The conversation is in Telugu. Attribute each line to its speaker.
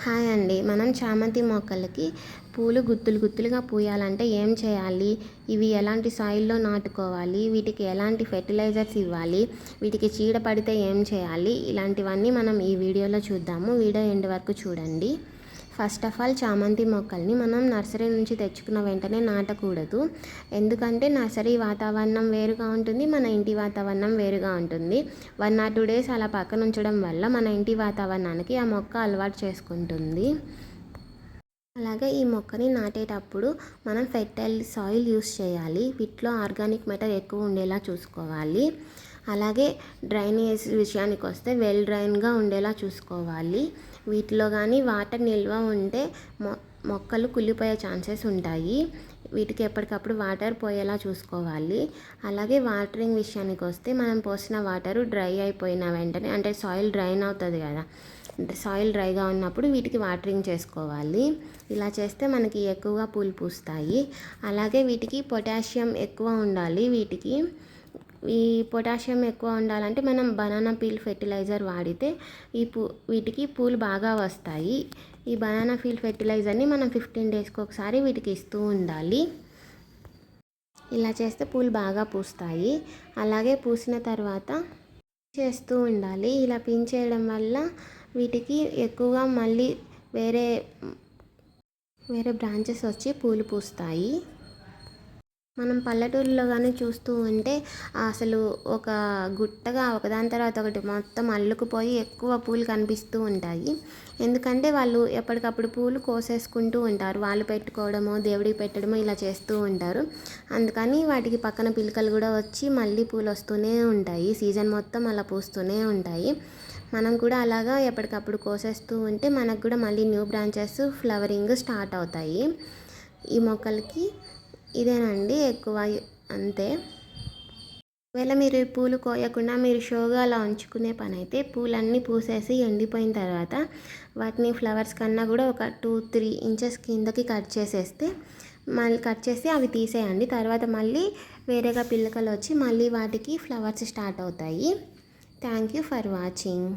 Speaker 1: హాయ్ అండి. మనం చామంతి మొక్కలకి పూలు గుత్తులు గుత్తులుగా పూయాలంటే ఏం చేయాలి? ఇవి ఎలాంటి సాయిల్లో నాటుకోవాలి? వీటికి ఎలాంటి ఫెర్టిలైజర్స్ ఇవ్వాలి? వీటికి చీడ పడితే ఏం చేయాలి? ఇలాంటివన్నీ మనం ఈ వీడియోలో చూద్దాము. వీడియో ఎండ్ వరకు చూడండి. ఫస్ట్ ఆఫ్ ఆల్ చామంతి మొక్కల్ని మనం నర్సరీ నుంచి తెచ్చుకున్న వెంటనే నాటకూడదు. ఎందుకంటే నర్సరీ వాతావరణం వేరుగా ఉంటుంది, మన ఇంటి వాతావరణం వేరుగా ఉంటుంది. 1 or 2 days అలా పక్కన ఉంచడం వల్ల మన ఇంటి వాతావరణానికి ఆ మొక్క అలవాటు చేసుకుంటుంది. అలాగే ఈ మొక్కని నాటేటప్పుడు మనం ఫెర్టైల్ సాయిల్ యూస్ చేయాలి. వీటిలో ఆర్గానిక్ మ్యాటర్ ఎక్కువ ఉండేలా చూసుకోవాలి. అలాగే డ్రైనేజ్ విషయానికి వస్తే వెల్ డ్రైన్గా ఉండేలా చూసుకోవాలి. వీటిలో కానీ వాటర్ నిల్వ ఉంటే మొక్కలు కుళ్ళిపోయే ఛాన్సెస్ ఉంటాయి. వీటికి ఎప్పటికప్పుడు వాటర్ పోయేలా చూసుకోవాలి. అలాగే వాటరింగ్ విషయానికి వస్తే మనం పోసిన వాటరు డ్రై అయిపోయిన వెంటనే, అంటే సాయిల్ డ్రైన్ అవుతుంది కదా, సాయిల్ డ్రైగా ఉన్నప్పుడు వీటికి వాటరింగ్ చేసుకోవాలి. ఇలా చేస్తే మనకి ఎక్కువగా పూలు పూస్తాయి. అలాగే వీటికి పొటాషియం ఎక్కువ ఉండాలి. ఈ పొటాషియం ఎక్కువ ఉండాలంటే మనం బనానా పీల్ ఫెర్టిలైజర్ వాడితే వీటికి పూలు బాగా వస్తాయి. ఈ బనానా పీల్ ఫెర్టిలైజర్ని మనం 15 daysకి ఒకసారి వీటికి ఇస్తూ ఉండాలి. ఇలా చేస్తే పూలు బాగా పూస్తాయి. అలాగే పూసిన తర్వాత చేస్తూ ఉండాలి. ఇలా చేయడం వల్ల వీటికి ఎక్కువగా మళ్ళీ వేరే బ్రాంచెస్ వచ్చి పూలు పూస్తాయి. మనం పల్లెటూరులో కానీ చూస్తూ ఉంటే అసలు ఒక గుట్టగా ఒకదాని తర్వాత ఒకటి మొత్తం అల్లుకుపోయి ఎక్కువ పూలు కనిపిస్తూ ఉంటాయి. ఎందుకంటే వాళ్ళు ఎప్పటికప్పుడు పూలు కోసేసుకుంటూ ఉంటారు. వాళ్ళు పెట్టుకోవడమో దేవుడికి పెట్టడమో ఇలా చేస్తూ ఉంటారు. అందుకని వాటికి పక్కన పిలకలు కూడా వచ్చి మళ్ళీ పూలు వస్తూనే ఉంటాయి. సీజన్ మొత్తం అలా పూస్తూనే ఉంటాయి. మనం కూడా అలాగా ఎప్పటికప్పుడు కోసేస్తూ ఉంటే మనకు కూడా మళ్ళీ న్యూ బ్రాంచెస్ ఫ్లవరింగ్ స్టార్ట్ అవుతాయి. ఈ మొక్కలకి ఇదేనండి ఎక్కువ, అంతే. ఒకవేళ మీరు పూలు కోయకుండా మీరు షోగా అలా ఉంచుకునే పని అయితే పూలన్నీ పూసేసి ఎండిపోయిన తర్వాత వాటిని ఫ్లవర్స్ కన్నా కూడా ఒక 2-3 inches కిందకి కట్ చేసేస్తే, మళ్ళీ కట్ చేసి అవి తీసేయండి. తర్వాత మళ్ళీ వేరేగా పిల్లకలు వచ్చి మళ్ళీ వాటికి ఫ్లవర్స్ స్టార్ట్ అవుతాయి. Thank you for watching.